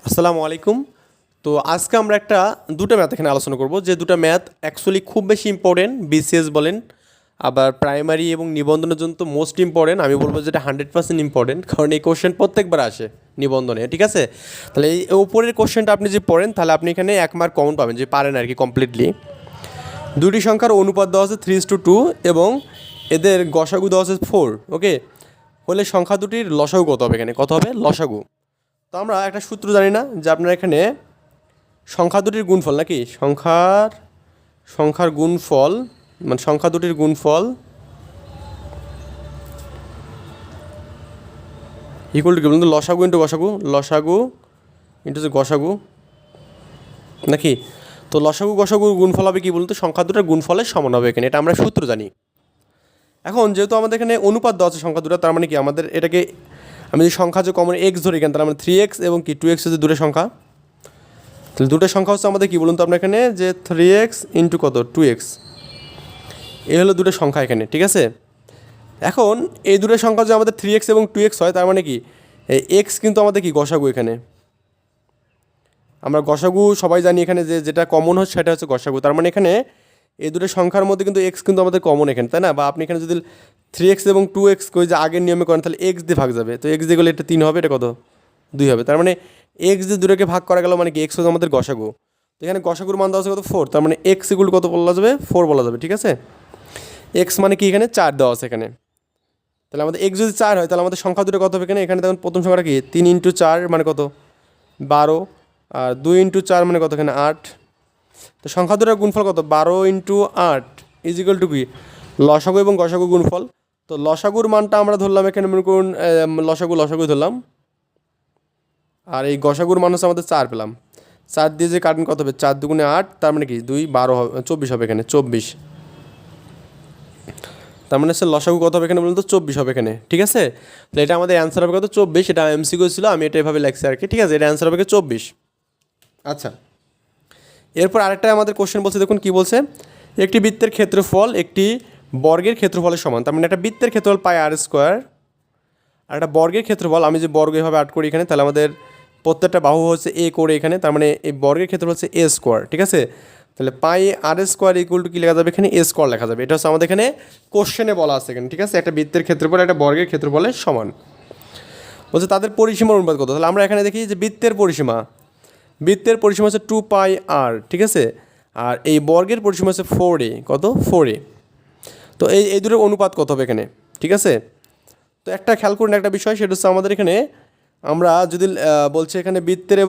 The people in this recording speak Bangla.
আসসালামু আলাইকুম। তো আজকে আমরা দুটো ম্যাথ এখানে আলোচনা করব, যে দুটো ম্যাথ অ্যাকচুয়ালি খুব বেশি ইম্পর্টেন্ট। বিসিএস বলেন, আবার প্রাইমারি এবং নিবন্ধনের জন্য তো মোস্ট ইম্পর্টেন্ট। আমি বলবো যেটা 100% ইম্পর্টেন্ট, কারণ এই কোশ্চেন প্রত্যেকবার আসে নিবন্ধনে, ঠিক আছে? তাহলে এই উপরের কোশ্চেনটা আপনি যে পড়েন, তাহলে আপনি এখানে 1 মার্ক কমন পাবেন, যে পারেন আর কি কমপ্লিটলি। দুটি সংখ্যার অনুপাত দেওয়া আছে 3:2 এবং এদের গসাগু দেওয়া আছে 4। ওকে, হলে সংখ্যা দুটির লসাগু কত হবে? এখানে কত হবে লসাগু? তো আমরা একটা সূত্র জানি না, যে আপনার এখানে সংখ্যা দুটির গুণফল, নাকি সংখ্যার গুণফল, মানে সংখ্যা দুটির গুণফল ইকুয়াল টু কি বলুন তো? লসাগু ইন্টু গসাগু, লসাগু ইন্টু যে গসাগু, নাকি? তো লসাগু গসাগুর গুণফল হবে কি বলুন তো? সংখ্যা দুটোর গুণফলের সমান হবে এখানে, এটা আমরা সূত্র জানি। এখন যেহেতু আমাদের এখানে অনুপাত দেওয়া আছে সংখ্যা দুটো, তার মানে কি আমাদের এটাকে আমি যদি সংখ্যা যে কমন এক্স ধরি এখানে, তার মানে 3x এবং কি 2x হচ্ছে দুটো সংখ্যা। তাহলে দুটো সংখ্যা হচ্ছে আমাদের কী বলুন তো আপনার এখানে, যে 3x ইন্টু কত 2x, এই হলো দুটো সংখ্যা এখানে, ঠিক আছে? এখন এই দুটো সংখ্যা যদি আমাদের 3x এবং 2x হয়, তার মানে কি এই এক্স কিন্তু আমাদের কি গসাগু এখানে। আমরা গসাগু সবাই জানি এখানে, যে যেটা কমন হচ্ছে সেটা হচ্ছে গসাগু। তার মানে এখানে এই দুটো সংখ্যার মধ্যে কিন্তু এক্স কিন্তু আমাদের কমন এখানে, তাই না? বা আপনি এখানে যদি 3x এবং 2x কই যে আগের নিয়মে করেন, তাহলে এক্স দিয়ে ভাগ যাবে। তো এক্স দিয়ে গেলে এটা 3 হবে, এটা কত 2 হবে। তার মানে এক্স দিয়ে দুটোকে ভাগ করা গেল, মানে কি এক্স হচ্ছে আমাদের গসাগু। তো এখানে গসাগুর মান দেওয়া আছে কত 4, তার মানে এক্স ইকুয়াল কত বলা যাবে 4 বলা যাবে, ঠিক আছে? এক্স মানে কি এখানে 4 দেওয়া আছে এখানে। তাহলে আমাদের এক্স যদি 4 হয়, তাহলে আমাদের সংখ্যা দুটো কত হবে এখানে? এখানে দেখুন প্রথম সংখ্যাটা কি 3 ইন্টু 4 মানে কত 12, আর 2 ইন্টু 4 মানে কত এখানে 8। তো সংখ্যা দুটোর গুণফল কত 12 ইন্টু 8 ইজ ইকুয়াল টু কি লসাগু এবং গসাগু গুণফল। তো লসাগুর মানটা আমরা ধরলাম এখানে, মনে করুন লসাগু ধরলাম, আর এই গসাগুর মান হচ্ছে আমাদের 4 পেলাম। 4 দিয়ে যে কাটেন কত হবে 4 দুগুণে 8, তার মানে কি 2 12 হবে, 24 হবে এখানে 24। তার মানে হচ্ছে লসাগু কত হবে এখানে বলুন তো? 24 হবে এখানে, ঠিক আছে? তাহলে এটা আমাদের অ্যান্সার হবে কত 24। এটা এমসিকিউ ছিল, আমি এটা এভাবে লিখছি আর কি, ঠিক আছে? এটা অ্যান্সার হবে 24। আচ্ছা, এরপর আরেকটা আমাদের কোশ্চেন বলছে, দেখুন কি বলছে, একটি বৃত্তের ক্ষেত্রফল একটি বর্গের ক্ষেত্রফলের সমান। তার মানে একটা বৃত্তের ক্ষেত্রফল পাই আর স্কোয়ার, আর একটা বর্গের ক্ষেত্রফল, আমি যে বর্গ এভাবে আট করি এখানে, তাহলে আমাদের প্রত্যেকটা বাহু হচ্ছে এ করে এখানে, তার মানে এই বর্গের ক্ষেত্রফল হচ্ছে এ স্কোয়ার, ঠিক আছে? তাহলে পাই আর স্কোয়ার ইকুয়াল টু কী লেখা যাবে এখানে? এ স্কোয়ার লেখা যাবে। এটা হচ্ছে আমাদের এখানে কোশ্চেনে বলা আছে এখানে, ঠিক আছে? একটা বৃত্তের ক্ষেত্রফল একটা বর্গের ক্ষেত্রফলের সমান। বলছে তাদের পরিসীমার অনুপাত কত? তাহলে আমরা এখানে দেখি যে বৃত্তের পরিসীমা হচ্ছে 2 পাই আর, ঠিক আছে? আর এই বর্গের পরিসীমা হচ্ছে 4a, কত 4a। তো এই দুটোর অনুপাত কত হবে এখানে, ঠিক আছে? তো একটা খেয়াল করুন একটা বিষয়, সেটা হচ্ছে আমাদের এখানে আমরা যদি বলছে এখানে বৃত্তের